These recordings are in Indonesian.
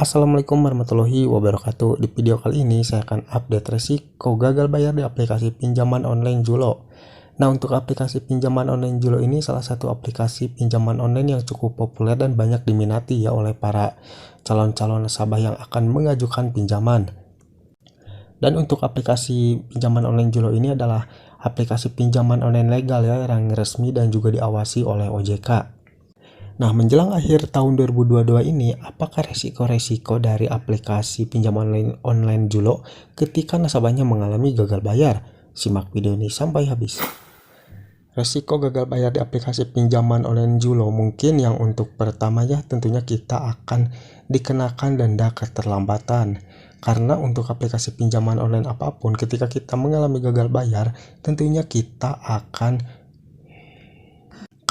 Assalamualaikum warahmatullahi wabarakatuh. Di video kali ini saya akan update resiko gagal bayar di aplikasi pinjaman online Julo. Nah, untuk aplikasi pinjaman online Julo ini salah satu aplikasi pinjaman online yang cukup populer dan banyak diminati ya oleh para calon-calon nasabah yang akan mengajukan pinjaman. Dan untuk aplikasi pinjaman online Julo ini adalah aplikasi pinjaman online legal ya, yang resmi dan juga diawasi oleh OJK. Nah, menjelang akhir tahun 2022 ini, apakah resiko-resiko dari aplikasi pinjaman online Julo ketika nasabahnya mengalami gagal bayar? Simak video ini sampai habis. Resiko gagal bayar di aplikasi pinjaman online Julo mungkin yang untuk pertamanya tentunya kita akan dikenakan denda keterlambatan. Karena untuk aplikasi pinjaman online apapun, ketika kita mengalami gagal bayar, tentunya kita akan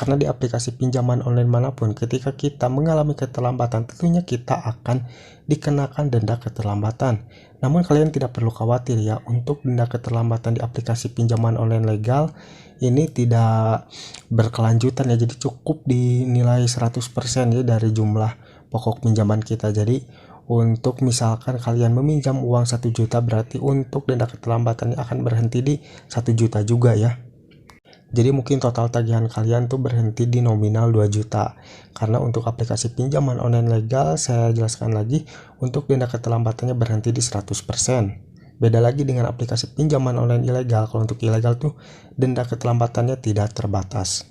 Karena di aplikasi pinjaman online manapun, ketika kita mengalami keterlambatan, tentunya kita akan dikenakan denda keterlambatan. Namun kalian tidak perlu khawatir ya, untuk denda keterlambatan di aplikasi pinjaman online legal ini tidak berkelanjutan ya, jadi cukup dinilai 100% ya dari jumlah pokok pinjaman kita. Jadi untuk misalkan kalian meminjam uang 1 juta, berarti untuk denda keterlambatannya akan berhenti di 1 juta juga ya. Jadi mungkin total tagihan kalian tuh berhenti di nominal 2 juta. Karena untuk aplikasi pinjaman online legal, saya jelaskan lagi, untuk denda keterlambatannya berhenti di 100%. Beda lagi dengan aplikasi pinjaman online ilegal. Kalau untuk ilegal tuh denda keterlambatannya tidak terbatas.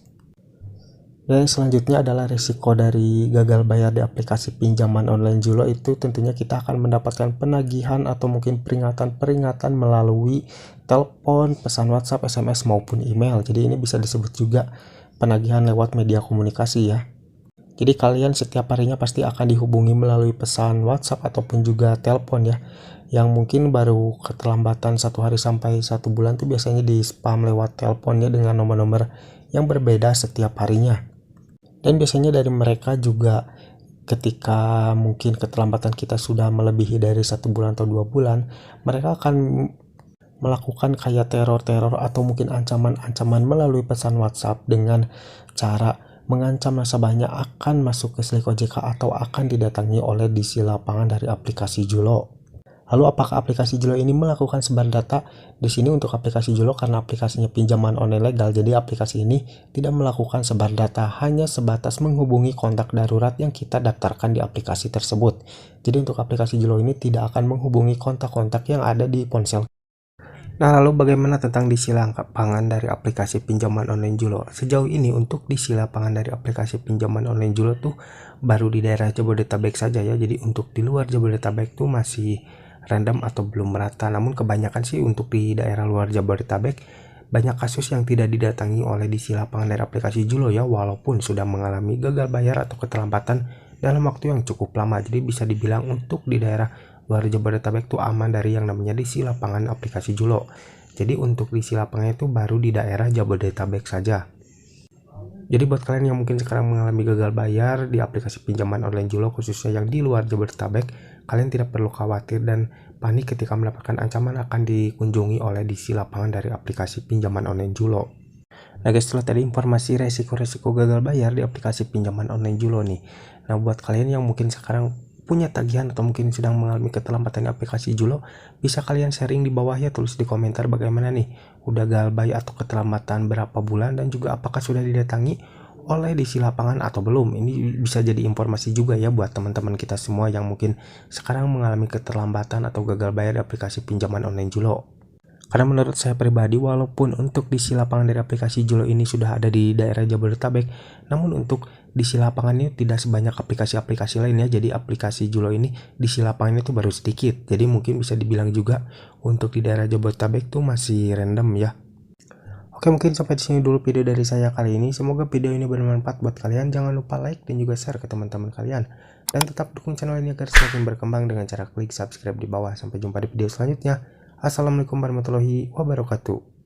Dan selanjutnya adalah risiko dari gagal bayar di aplikasi pinjaman online Julo, itu tentunya kita akan mendapatkan penagihan atau mungkin peringatan melalui telepon, pesan WhatsApp, SMS maupun email. Jadi ini bisa disebut juga penagihan lewat media komunikasi ya. Jadi kalian setiap harinya pasti akan dihubungi melalui pesan WhatsApp ataupun juga telepon ya. Yang mungkin baru keterlambatan 1 hari sampai 1 bulan tuh biasanya di spam lewat teleponnya dengan nomor-nomor yang berbeda setiap harinya. Dan biasanya dari mereka juga ketika mungkin keterlambatan kita sudah melebihi dari 1 bulan atau 2 bulan, mereka akan melakukan kayak teror-teror atau mungkin ancaman-ancaman melalui pesan WhatsApp dengan cara mengancam nasabahnya akan masuk ke slik OJK atau akan didatangi oleh DC lapangan dari aplikasi Julo. Lalu apakah aplikasi Julo ini melakukan sebar data? Di sini untuk aplikasi Julo karena aplikasinya pinjaman online legal, jadi aplikasi ini tidak melakukan sebar data, hanya sebatas menghubungi kontak darurat yang kita daftarkan di aplikasi tersebut. Jadi untuk aplikasi Julo ini tidak akan menghubungi kontak-kontak yang ada di ponsel. Nah, lalu bagaimana tentang DC lapangan dari aplikasi pinjaman online Julo? Sejauh ini untuk DC lapangan dari aplikasi pinjaman online Julo tuh baru di daerah Jabodetabek saja ya. Jadi untuk di luar Jabodetabek tuh masih random atau belum merata. Namun kebanyakan sih untuk di daerah luar Jabodetabek banyak kasus yang tidak didatangi oleh DC lapangan dari aplikasi Julo ya, walaupun sudah mengalami gagal bayar atau keterlambatan dalam waktu yang cukup lama. Jadi bisa dibilang untuk di daerah luar Jabodetabek tuh aman dari yang namanya DC lapangan aplikasi Julo. Jadi untuk DC lapangannya itu baru di daerah Jabodetabek saja. Jadi buat kalian yang mungkin sekarang mengalami gagal bayar di aplikasi pinjaman online Julo, khususnya yang di luar Jabodetabek, kalian tidak perlu khawatir dan panik ketika mendapatkan ancaman akan dikunjungi oleh DC lapangan dari aplikasi pinjaman online Julo. Nah guys, setelah tadi informasi resiko-resiko gagal bayar di aplikasi pinjaman online Julo nih. Nah buat kalian yang mungkin sekarang punya tagihan atau mungkin sedang mengalami keterlambatan di aplikasi Julo, bisa kalian sharing di bawah ya, tulis di komentar bagaimana nih, udah gagal bayar atau keterlambatan berapa bulan dan juga apakah sudah didatangi oleh DC lapangan atau belum. Ini bisa jadi informasi juga ya buat teman-teman kita semua yang mungkin sekarang mengalami keterlambatan atau gagal bayar di aplikasi pinjaman online Julo. Karena menurut saya pribadi, walaupun untuk DC lapangan dari aplikasi Julo ini sudah ada di daerah Jabodetabek, namun untuk DC lapangan ini tidak sebanyak aplikasi-aplikasi lainnya. Jadi aplikasi Julo ini DC lapangan itu baru sedikit. Jadi mungkin bisa dibilang juga untuk di daerah Jabodetabek tuh masih random ya. Oke, mungkin sampai di sini dulu video dari saya kali ini. Semoga video ini bermanfaat buat kalian. Jangan lupa like dan juga share ke teman-teman kalian. Dan tetap dukung channel ini agar semakin berkembang dengan cara klik subscribe di bawah. Sampai jumpa di video selanjutnya. Assalamualaikum warahmatullahi wabarakatuh.